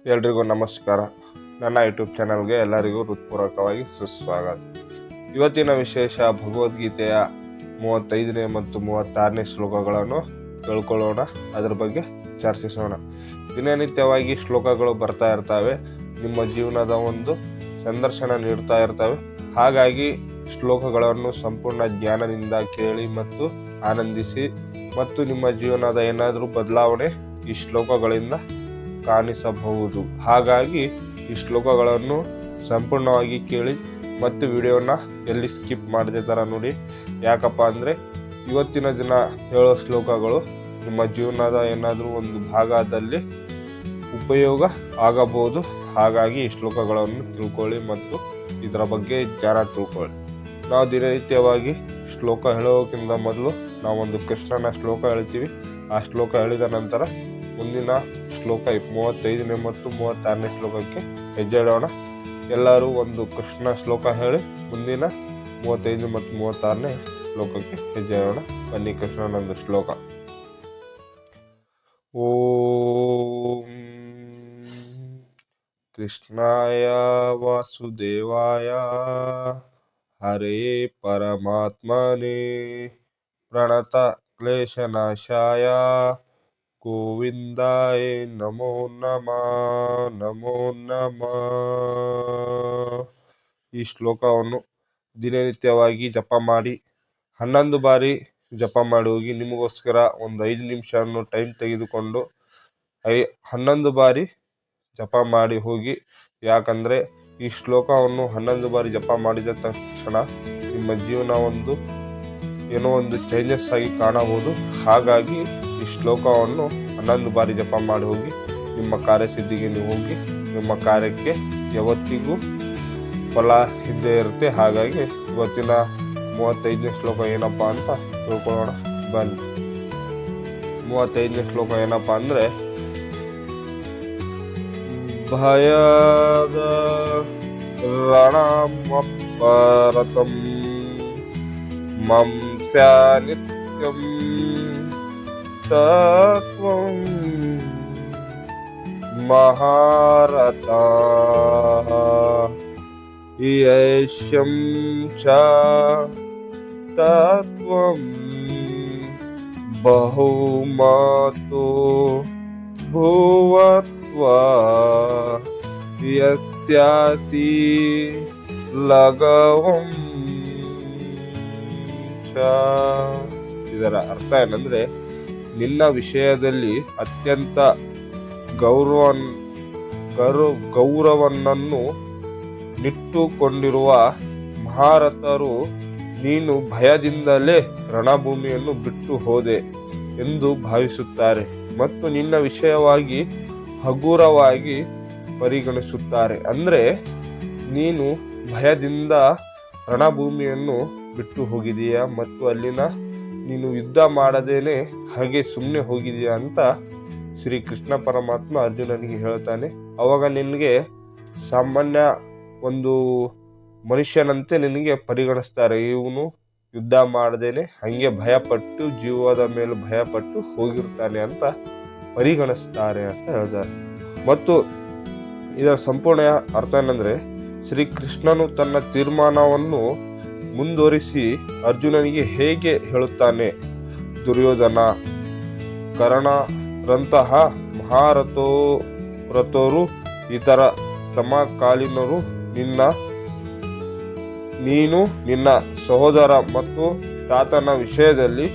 ಎಲ್ರಿಗೂ ನಮಸ್ಕಾರ. ನನ್ನ ಯೂಟ್ಯೂಬ್ ಚಾನಲ್ಗೆ ಎಲ್ಲರಿಗೂ ಹೃತ್ಪೂರ್ವಕವಾಗಿ ಸುಸ್ವಾಗತ. ಇವತ್ತಿನ ವಿಶೇಷ ಭಗವದ್ಗೀತೆಯ 35ನೇ ಮತ್ತು 36ನೇ ಶ್ಲೋಕಗಳನ್ನು ತಿಳ್ಕೊಳ್ಳೋಣ, ಅದರ ಬಗ್ಗೆ ಚರ್ಚಿಸೋಣ. ದಿನನಿತ್ಯವಾಗಿ ಶ್ಲೋಕಗಳು ಬರ್ತಾ ಇರ್ತವೆ, ನಿಮ್ಮ ಜೀವನದ ಒಂದು ಸಂದರ್ಶನ ನೀಡ್ತಾ ಇರ್ತವೆ. ಹಾಗಾಗಿ ಶ್ಲೋಕಗಳನ್ನು ಸಂಪೂರ್ಣ ಜ್ಞಾನದಿಂದ ಕೇಳಿ ಮತ್ತು ಆನಂದಿಸಿ, ಮತ್ತು ನಿಮ್ಮ ಜೀವನದ ಏನಾದರೂ ಬದಲಾವಣೆ ಈ ಶ್ಲೋಕಗಳಿಂದ ಕಾಣಿಸಬಹುದು. ಹಾಗಾಗಿ ಈ ಶ್ಲೋಕಗಳನ್ನು ಸಂಪೂರ್ಣವಾಗಿ ಕೇಳಿ ಮತ್ತು ವಿಡಿಯೋನ ಎಲ್ಲಿ ಸ್ಕಿಪ್ ಮಾಡದೆ ಥರ ನೋಡಿ. ಯಾಕಪ್ಪ ಅಂದರೆ ಇವತ್ತಿನ ದಿನ ಹೇಳೋ ಶ್ಲೋಕಗಳು ನಿಮ್ಮ ಜೀವನದ ಏನಾದರೂ ಒಂದು ಭಾಗದಲ್ಲಿ ಉಪಯೋಗ ಆಗಬಹುದು. ಹಾಗಾಗಿ ಈ ಶ್ಲೋಕಗಳನ್ನು ತಿಳ್ಕೊಳ್ಳಿ ಮತ್ತು ಇದರ ಬಗ್ಗೆ ಜ್ಞಾನ ತಿಳ್ಕೊಳ್ಳಿ. ನಾವು ದಿನನಿತ್ಯವಾಗಿ ಶ್ಲೋಕ ಹೇಳೋಕ್ಕಿಂತ ಮೊದಲು ನಾವೊಂದು ಕೃಷ್ಣನ ಶ್ಲೋಕ ಹೇಳ್ತೀವಿ. ಆ ಶ್ಲೋಕ ಹೇಳಿದ ನಂತರ ಮುಂದಿನ ಶ್ಲೋಕ 35ನೇ ಮತ್ತು 36ನೇ ಶ್ಲೋಕಕ್ಕೆ ಹೆಜ್ಜೆ ಇಡೋಣ. ಎಲ್ಲರೂ ಒಂದು ಕೃಷ್ಣ ಶ್ಲೋಕ ಹೇಳಿ ಮುಂದಿನ 35 ಮತ್ತು 36ನೇ ಶ್ಲೋಕಕ್ಕೆ ಹೆಜ್ಜೆ ಇಡೋಣ. ಬನ್ನಿ, ಕೃಷ್ಣನೊಂದು ಶ್ಲೋಕ. ಓಂ ಕೃಷ್ಣಾಯ ವಾಸುದೇವಾಯ ಹರೇ ಪರಮಾತ್ಮನೇ ಪ್ರಣತ ಕ್ಲೇಶನಾಶಾಯ ಗೋವಿಂದಾಯ ನಮೋ ನಮಃ. ಈ ಶ್ಲೋಕವನ್ನು ದಿನನಿತ್ಯವಾಗಿ ಜಪ ಮಾಡಿ 11 ಬಾರಿ ಜಪ ಮಾಡಿ ಹೋಗಿ. ನಿಮಗೋಸ್ಕರ ಒಂದು 5 ನಿಮಿಷವನ್ನು ಟೈಮ್ ತೆಗೆದುಕೊಂಡು 11 ಬಾರಿ ಜಪ ಮಾಡಿ ಹೋಗಿ. ಯಾಕಂದರೆ ಈ ಶ್ಲೋಕವನ್ನು 11 ಬಾರಿ ಜಪ ಮಾಡಿದ ತಕ್ಷಣ ನಿಮ್ಮ ಜೀವನ ಏನೋ ಒಂದು ಚೇಂಜಸ್ ಆಗಿ ಕಾಣಬಹುದು. ಹಾಗಾಗಿ ಈ ಶ್ಲೋಕವನ್ನು 11 ಬಾರಿ ಜಪ ಮಾಡಿ ಹೋಗಿ. ನಿಮ್ಮ ಕಾರ್ಯಸಿದ್ಧಿಗೆ ನೀವು ಹೋಗಿ, ನಿಮ್ಮ ಕಾರ್ಯಕ್ಕೆ ಯಾವತ್ತಿಗೂ ಫಲ ಇದ್ದೇ ಇರುತ್ತೆ. ಹಾಗಾಗಿ ಇವತ್ತಿನ 35ನೇ ಶ್ಲೋಕ ಏನಪ್ಪ ಅಂತ ತಿಳ್ಕೊಳ್ಳೋಣ ಬನ್ನಿ. 35ನೇ ಶ್ಲೋಕ ಏನಪ್ಪ ಅಂದರೆ, ಭಯದ ರಣಮಪರತಂ ಮಂಸ್ಯ ನಿತ್ಯಂ ತತ್ವಂ ಮಹಾರಥ ಯಶ್ಯಂ ಚ ತತ್ವಂ ಬಹುಮತೋ ಭುವತ್ವ ಯಸ್ಯಾಸಿ ಲಘವಂ ಚ. ಇದರ ಅರ್ಥ ಏನಂದ್ರೆ, ನಿನ್ನ ವಿಷಯದಲ್ಲಿ ಅತ್ಯಂತ ಗೌರವವನ್ನು ನಿಟ್ಟುಕೊಂಡಿರುವ ಮಹಾರಥರು ನೀನು ಭಯದಿಂದಲೇ ರಣಭೂಮಿಯನ್ನು ಬಿಟ್ಟು ಹೋದೆ ಎಂದು ಭಾವಿಸುತ್ತಾರೆ ಮತ್ತು ನಿನ್ನ ವಿಷಯವಾಗಿ ಹಗುರವಾಗಿ ಪರಿಗಣಿಸುತ್ತಾರೆ. ಅಂದರೆ ನೀನು ಭಯದಿಂದ ರಣಭೂಮಿಯನ್ನು ಬಿಟ್ಟು ಹೋಗಿದೆಯಾ ಮತ್ತು ಅಲ್ಲಿನ ನೀನು ಯುದ್ಧ ಮಾಡದೇನೆ ಹಾಗೆ ಸುಮ್ಮನೆ ಹೋಗಿದೆಯಾ ಅಂತ ಶ್ರೀ ಕೃಷ್ಣ ಪರಮಾತ್ಮ ಅರ್ಜುನನಿಗೆ ಹೇಳ್ತಾನೆ. ಅವಾಗ ನಿನಗೆ ಸಾಮಾನ್ಯ ಒಂದು ಮನುಷ್ಯನಂತೆ ನಿನಗೆ ಪರಿಗಣಿಸ್ತಾರೆ. ಇವನು ಯುದ್ಧ ಮಾಡದೇನೆ ಹಾಗೆ ಭಯಪಟ್ಟು, ಜೀವದ ಮೇಲೆ ಭಯಪಟ್ಟು ಹೋಗಿರ್ತಾನೆ ಅಂತ ಪರಿಗಣಿಸ್ತಾರೆ ಅಂತ ಹೇಳ್ತಾರೆ. ಮತ್ತು ಇದರ ಸಂಪೂರ್ಣ ಅರ್ಥ ಏನಂದರೆ, ಶ್ರೀ ಕೃಷ್ಣನು ತನ್ನ ತೀರ್ಮಾನವನ್ನು ಮುಂದುವರಿಸಿ ಅರ್ಜುನನಿಗೆ ಹೇಗೆ ಹೇಳುತ್ತಾನೆ, ದುರ್ಯೋಧನ, ಕರ್ಣರಂತಹ ಮಹಾರಥರು ಇತರ ಸಮಕಾಲೀನರು ನೀನು ನಿನ್ನ ಸಹೋದರ ಮತ್ತು ತಾತನ ವಿಷಯದಲ್ಲಿ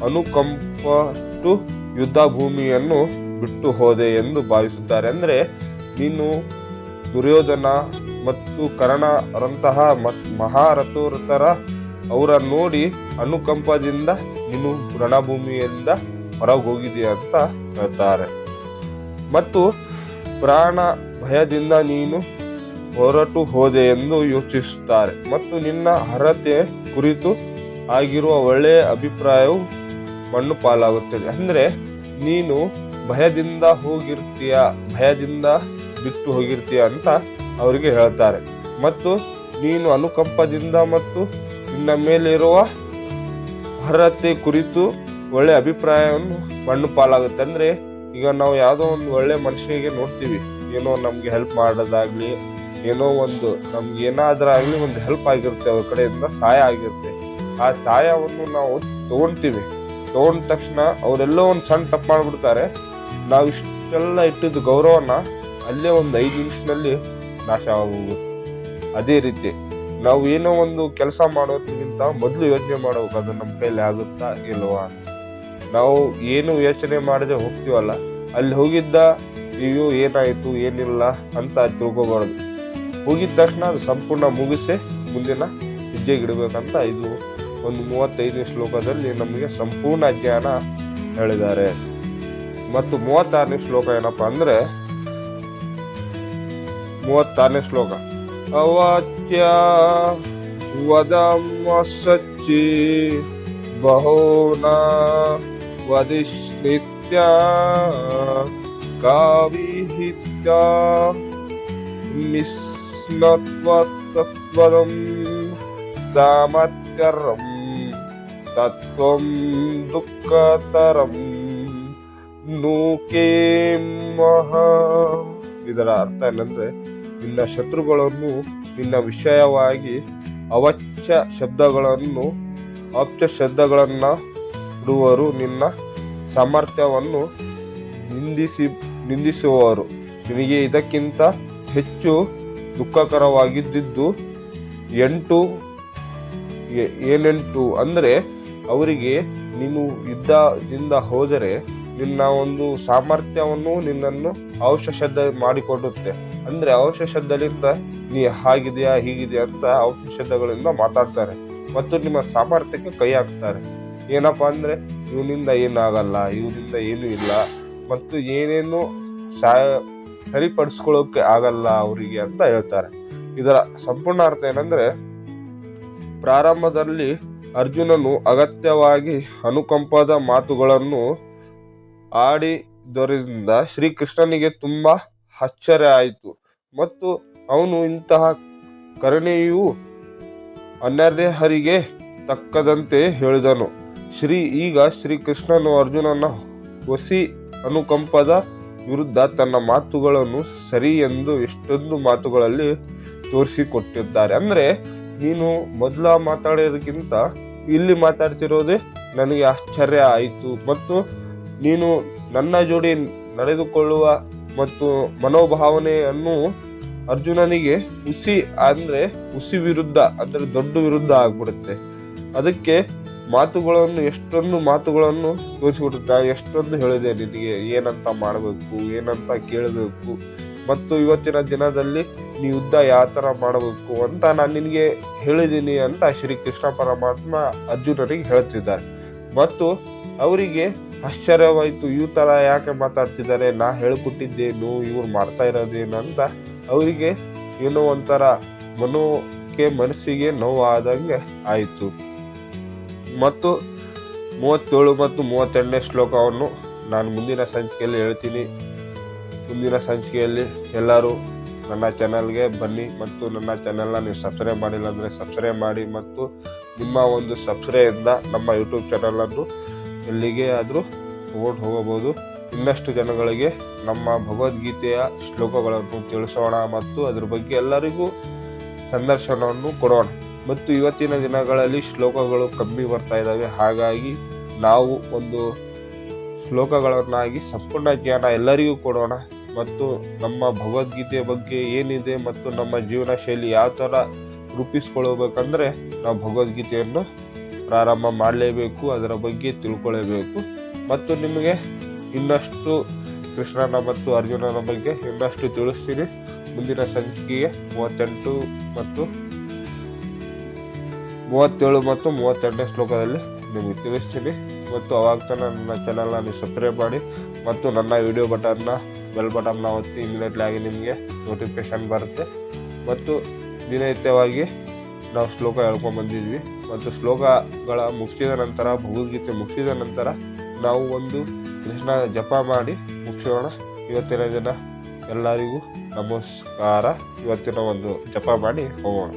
ಅನುಕಂಪಟ್ಟು ಯುದ್ಧ ಭೂಮಿಯನ್ನು ಬಿಟ್ಟು ಹೋದೆ ಎಂದು ಭಾವಿಸುತ್ತಾರೆ. ಅಂದರೆ ನೀನು ದುರ್ಯೋಧನ ಮತ್ತು ಕರ್ಣರಂತಹ ಮಹಾರಥರ ಅವರ ನೋಡಿ ಅನುಕಂಪದಿಂದ ನೀನು ರಣಭೂಮಿಯಿಂದ ಹೊರಗೆ ಹೋಗಿದೆಯಾ ಅಂತ ಹೇಳ್ತಾರೆ. ಮತ್ತು ಪ್ರಾಣ ಭಯದಿಂದ ನೀನು ಹೊರಟು ಹೋದೆ ಎಂದು ಯೋಚಿಸುತ್ತಾರೆ ಮತ್ತು ನಿನ್ನ ಅರ್ಹತೆ ಕುರಿತು ಆಗಿರುವ ಒಳ್ಳೆಯ ಅಭಿಪ್ರಾಯವು ಮಣ್ಣು ಪಾಲಾಗುತ್ತದೆ. ಅಂದರೆ ನೀನು ಭಯದಿಂದ ಭಯದಿಂದ ಬಿಟ್ಟು ಹೋಗಿರ್ತೀಯ ಅಂತ ಅವರಿಗೆ ಹೇಳ್ತಾರೆ. ಮತ್ತು ನೀನು ಅನುಕಂಪದಿಂದ ಮತ್ತು ನಿನ್ನ ಮೇಲಿರುವ ಅರ್ಹತೆ ಕುರಿತು ಒಳ್ಳೆ ಅಭಿಪ್ರಾಯವನ್ನು ಮಣ್ಣು ಪಾಲಾಗುತ್ತೆ. ಅಂದರೆ ಈಗ ನಾವು ಯಾವುದೋ ಒಂದು ಒಳ್ಳೆ ಮನುಷ್ಯನಿಗೆ ನೋಡ್ತೀವಿ, ಏನೋ ನಮಗೆ ಹೆಲ್ಪ್ ಮಾಡೋದಾಗ್ಲಿ, ಏನೋ ಒಂದು ನಮ್ಗೆ ಏನಾದ್ರೂ ಆಗಲಿ ಒಂದು ಹೆಲ್ಪ್ ಆಗಿರುತ್ತೆ, ಅವ್ರ ಕಡೆಯಿಂದ ಸಹಾಯ ಆಗಿರುತ್ತೆ. ಆ ಸಹಾಯವನ್ನು ನಾವು ತಗೊಂತೀವಿ. ತಗೊಂಡ ತಕ್ಷಣ ಅವರೆಲ್ಲೋ ಒಂದು ಸಣ್ಣ ತಪ್ಪು ಮಾಡಿಬಿಡ್ತಾರೆ. ನಾವು ಇಷ್ಟೆಲ್ಲ ಇಟ್ಟಿದ್ದು ಗೌರವನ ಅಲ್ಲೇ ಒಂದು 5 ನಿಮಿಷದಲ್ಲಿ ನಾಶ ಆಗೋಗುತ್ತೆ. ಅದೇ ರೀತಿ ನಾವು ಏನೋ ಒಂದು ಕೆಲಸ ಮಾಡೋದಕ್ಕಿಂತ ಮೊದಲು ಯೋಚನೆ ಮಾಡಬೇಕು, ಅದು ನಮ್ಮ ಕೈಲಿ ಆಗುತ್ತಾ ಇಲ್ವಾ. ನಾವು ಏನು ಯೋಚನೆ ಮಾಡದೆ ಹೋಗ್ತೀವಲ್ಲ, ಅಲ್ಲಿ ಹೋಗಿದ್ದ ಅಯ್ಯೋ ಏನಾಯಿತು ಏನಿಲ್ಲ ಅಂತ ತಿಳ್ಕೊಬಾರ್ದು. ಹೋಗಿದ ತಕ್ಷಣ ಅದು ಸಂಪೂರ್ಣ ಮುಗಿಸಿ ಮುಂದಿನ ಹೆಜ್ಜೆಗೆ ಇಡಬೇಕಂತ ಇದು ಒಂದು 35ನೇ ಶ್ಲೋಕದಲ್ಲಿ ನಮಗೆ ಸಂಪೂರ್ಣ ಜ್ಞಾನ ಹೇಳಿದ್ದಾರೆ. ಮತ್ತು 36ನೇ ಶ್ಲೋಕ ಏನಪ್ಪಾ ಅಂದ್ರೆ 36ನೇ ಶ್ಲೋಕ ಅವಾಚ್ಯ ವದಮ ಸಚ್ಚಿ ಬಹೋನ ವದಿಷ್ನಿತ್ಯ ಕಾವಿಹಿತ್ಯ ನಿಸ್ನತ್ವಸ್ತತ್ವದಂ ಸಾಮತ್ಯರಂ ತತ್ವಂ ದುಃಖತರಂ ನೂಕೇಮಃ. ಇದರ ಅರ್ಥ ಏನಂದ್ರೆ, ನಿನ್ನ ಶತ್ರುಗಳನ್ನು ನಿನ್ನ ವಿಷಯವಾಗಿ ಅವಾಚ್ಯ ಶಬ್ದಗಳನ್ನು ಆಪ್ತ ಶಬ್ದಗಳನ್ನು ಇಡುವರು, ನಿನ್ನ ಸಾಮರ್ಥ್ಯವನ್ನು ನಿಂದಿಸುವವರು. ನಿನಗೆ ಇದಕ್ಕಿಂತ ಹೆಚ್ಚು ದುಃಖಕರವಾಗಿದ್ದು ಏನೆಂಟು ಅಂದರೆ, ಅವರಿಗೆ ನೀನು ಯುದ್ಧದಿಂದ ಹೋದರೆ ನಿನ್ನ ಒಂದು ಸಾಮರ್ಥ್ಯವನ್ನು ನಿನ್ನನ್ನು ಔಷಧ ಮಾಡಿಕೊಡುತ್ತೆ. ಅಂದ್ರೆ ಔಷಧದಿಂದ ನೀ ಹಾಗಿದೆಯಾ ಹೀಗಿದೆಯಾ ಅಂತ ಔಷಧಗಳಿಂದ ಮಾತಾಡ್ತಾರೆ ಮತ್ತು ನಿಮ್ಮ ಸಾಮರ್ಥ್ಯಕ್ಕೆ ಕೈ ಹಾಕ್ತಾರೆ. ಏನಪ್ಪಾ ಅಂದ್ರೆ, ಇವನಿಂದ ಏನಾಗಲ್ಲ, ಇವನಿಂದ ಏನೂ ಇಲ್ಲ ಮತ್ತು ಏನೇನು ಸರಿಪಡಿಸ್ಕೊಳ್ಳೋಕೆ ಆಗಲ್ಲ ಅವರಿಗೆ ಅಂತ ಹೇಳ್ತಾರೆ. ಇದರ ಸಂಪೂರ್ಣ ಅರ್ಥ ಏನಂದ್ರೆ, ಪ್ರಾರಂಭದಲ್ಲಿ ಅರ್ಜುನನು ಅಗತ್ಯವಾಗಿ ಅನುಕಂಪದ ಮಾತುಗಳನ್ನು ಆಡಿದ್ದರಿಂದ ಶ್ರೀಕೃಷ್ಣನಿಗೆ ತುಂಬಾ ಆಶ್ಚರ್ಯ ಆಯಿತು ಮತ್ತು ಅವನು ಇಂತಹ ಕರುಣೆಯು ಅನ್ಯರ್ಹರಿಗೆ ತಕ್ಕದಂತೆ ಹೇಳಿದನು. ಈಗ ಶ್ರೀಕೃಷ್ಣನು ಅರ್ಜುನನ ಹೊಸಿ ಅನುಕಂಪದ ವಿರುದ್ಧ ತನ್ನ ಮಾತುಗಳನ್ನು ಸರಿ ಎಂದು ಎಷ್ಟೊಂದು ಮಾತುಗಳಲ್ಲಿ ತೋರಿಸಿಕೊಟ್ಟಿದ್ದಾರೆ. ಅಂದ್ರೆ ನೀನು ಮೊದಲ ಮಾತಾಡೋದಕ್ಕಿಂತ ಇಲ್ಲಿ ಮಾತಾಡ್ತಿರೋದೇ ನನಗೆ ಆಶ್ಚರ್ಯ ಆಯಿತು ಮತ್ತು ನೀನು ನನ್ನ ಜೋಡಿ ನಡೆದುಕೊಳ್ಳುವ ಮತ್ತು ಮನೋಭಾವನೆಯನ್ನು ಅರ್ಜುನನಿಗೆ ಹುಸಿ ವಿರುದ್ಧ ಅಂದ್ರೆ ದೊಡ್ಡ ವಿರುದ್ಧ ಆಗ್ಬಿಡುತ್ತೆ. ಅದಕ್ಕೆ ಎಷ್ಟೊಂದು ಮಾತುಗಳನ್ನು ತೋರಿಸಿಬಿಡುತ್ತೆ. ಎಷ್ಟೊಂದು ಹೇಳಿದೆ ನಿನಗೆ ಏನಂತ ಮಾಡಬೇಕು, ಏನಂತ ಕೇಳಬೇಕು ಮತ್ತು ಇವತ್ತಿನ ದಿನದಲ್ಲಿ ನೀ ಯುದ್ಧ ಯಾವ ಥರ ಮಾಡಬೇಕು ಅಂತ ನಾನು ನಿನಗೆ ಹೇಳಿದ್ದೀನಿ ಅಂತ ಶ್ರೀಕೃಷ್ಣ ಪರಮಾತ್ಮ ಅರ್ಜುನನಿಗೆ ಹೇಳ್ತಿದ್ದಾರೆ. ಮತ್ತು ಅವರಿಗೆ ಆಶ್ಚರ್ಯವಾಯಿತು, ಈ ಥರ ಯಾಕೆ ಮಾತಾಡ್ತಿದ್ದಾರೆ, ನಾ ಹೇಳ್ಕೊಟ್ಟಿದ್ದೇನು, ಇವ್ರು ಮಾಡ್ತಾ ಇರೋದೇನಂತ ಅವರಿಗೆ ಏನೋ ಒಂಥರ ಮನಸ್ಸಿಗೆ ನೋವಾದಂಗೆ ಆಯಿತು. ಮತ್ತು 37 ಮತ್ತು 38ನೇ ಶ್ಲೋಕವನ್ನು ನಾನು ಮುಂದಿನ ಸಂಚಿಕೆಯಲ್ಲಿ ಹೇಳ್ತೀನಿ. ಮುಂದಿನ ಸಂಚಿಕೆಯಲ್ಲಿ ಎಲ್ಲರೂ ನನ್ನ ಚಾನಲ್ಗೆ ಬನ್ನಿ ಮತ್ತು ನನ್ನ ಚಾನಲ್ನ ನೀವು ಸಬ್ಸ್ಕ್ರೈಬ್ ಮಾಡಿಲ್ಲ ಅಂದರೆ ಸಬ್ಸ್ಕ್ರೈಬ್ ಮಾಡಿ ಮತ್ತು ನಿಮ್ಮ ಒಂದು ಸಬ್ಸ್ಕ್ರೈಬಿಂದ ನಮ್ಮ ಯೂಟ್ಯೂಬ್ ಚಾನಲನ್ನು ಎಲ್ಲಿಗೆ ಆದರೂ ತಗೊಂಡು ಹೋಗಬಹುದು. ಇನ್ನಷ್ಟು ಜನಗಳಿಗೆ ನಮ್ಮ ಭಗವದ್ಗೀತೆಯ ಶ್ಲೋಕಗಳನ್ನು ತಿಳಿಸೋಣ ಮತ್ತು ಅದ್ರ ಬಗ್ಗೆ ಎಲ್ಲರಿಗೂ ಸಂದರ್ಶನವನ್ನು ಕೊಡೋಣ. ಮತ್ತು ಇವತ್ತಿನ ದಿನಗಳಲ್ಲಿ ಶ್ಲೋಕಗಳು ಕಮ್ಮಿ ಬರ್ತಾ ಇದ್ದಾವೆ, ಹಾಗಾಗಿ ನಾವು ಒಂದು ಶ್ಲೋಕಗಳನ್ನಾಗಿ ಸಂಪೂರ್ಣ ಜ್ಞಾನ ಎಲ್ಲರಿಗೂ ಕೊಡೋಣ ಮತ್ತು ನಮ್ಮ ಭಗವದ್ಗೀತೆಯ ಬಗ್ಗೆ ಏನಿದೆ ಮತ್ತು ನಮ್ಮ ಜೀವನ ಶೈಲಿ ಯಾವ ಥರ ರೂಪಿಸ್ಕೊಳ್ಬೇಕಂದ್ರೆ ನಾವು ಭಗವದ್ಗೀತೆಯನ್ನು ಪ್ರಾರಂಭ ಮಾಡಲೇಬೇಕು, ಅದರ ಬಗ್ಗೆ ತಿಳ್ಕೊಳ್ಳೇಬೇಕು. ಮತ್ತು ನಿಮಗೆ ಇನ್ನಷ್ಟು ಕೃಷ್ಣನ ಮತ್ತು ಅರ್ಜುನನ ಬಗ್ಗೆ ಇನ್ನಷ್ಟು ತಿಳಿಸ್ತೀನಿ. ಮುಂದಿನ ಸಂಚಿಕೆಗೆ 37 ಮತ್ತು 38ನೇ ಶ್ಲೋಕದಲ್ಲಿ ನಿಮಗೆ ತಿಳಿಸ್ತೀನಿ. ಮತ್ತು ಅವಾಗ ತನಕ ನನ್ನ ಚಾನಲ್ನ ನೀವು ಸಬ್ಸ್ಕ್ರೈಬ್ ಮಾಡಿ ಮತ್ತು ನನ್ನ ವಿಡಿಯೋ ಬೆಲ್ ಬಟನ್ನ ಒತ್ತಿ ಇಮಿಡಿಯೇಟ್ಲಿ ಆಗಿ ನಿಮಗೆ ನೋಟಿಫಿಕೇಶನ್ ಬರುತ್ತೆ. ಮತ್ತು ದಿನನಿತ್ಯವಾಗಿ ನಾವು ಶ್ಲೋಕ ಹೇಳ್ಕೊಂಡ್ಬಂದಿದ್ವಿ ಮತ್ತು ಶ್ಲೋಕಗಳ ಮುಗಿಸಿದ ನಂತರ ಭಗವದ್ಗೀತೆ ಮುಗಿಸಿದ ನಂತರ ನಾವು ಒಂದು ಕೃಷ್ಣ ಜಪ ಮಾಡಿ ಮುಗಿಸೋಣ. ಇವತ್ತಿನ ದಿನ ಎಲ್ಲರಿಗೂ ನಮಸ್ಕಾರ. ಇವತ್ತಿನ ಒಂದು ಜಪ ಮಾಡಿ ಹೋಗೋಣ.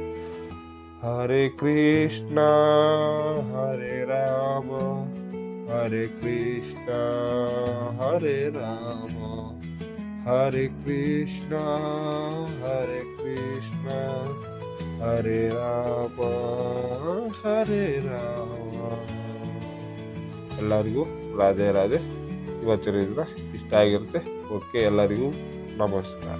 ಹರೇ ಕೃಷ್ಣ ಹರೇ ರಾಮ ಹರೇ ಕೃಷ್ಣ ಹರೇ ರಾಮ ಹರೇ ಕೃಷ್ಣ ಹರೇ ಕೃಷ್ಣ ಹರೇ ರಾಮ ಹರೇ ರಾಮ. ಎಲ್ಲರಿಗೂ ರಾಧೆ ರಾಧೆ. ಇವತ್ತಿನ ಇಷ್ಟ ಆಗಿರುತ್ತೆ. ಓಕೆ, ಎಲ್ಲರಿಗೂ ನಮಸ್ಕಾರ.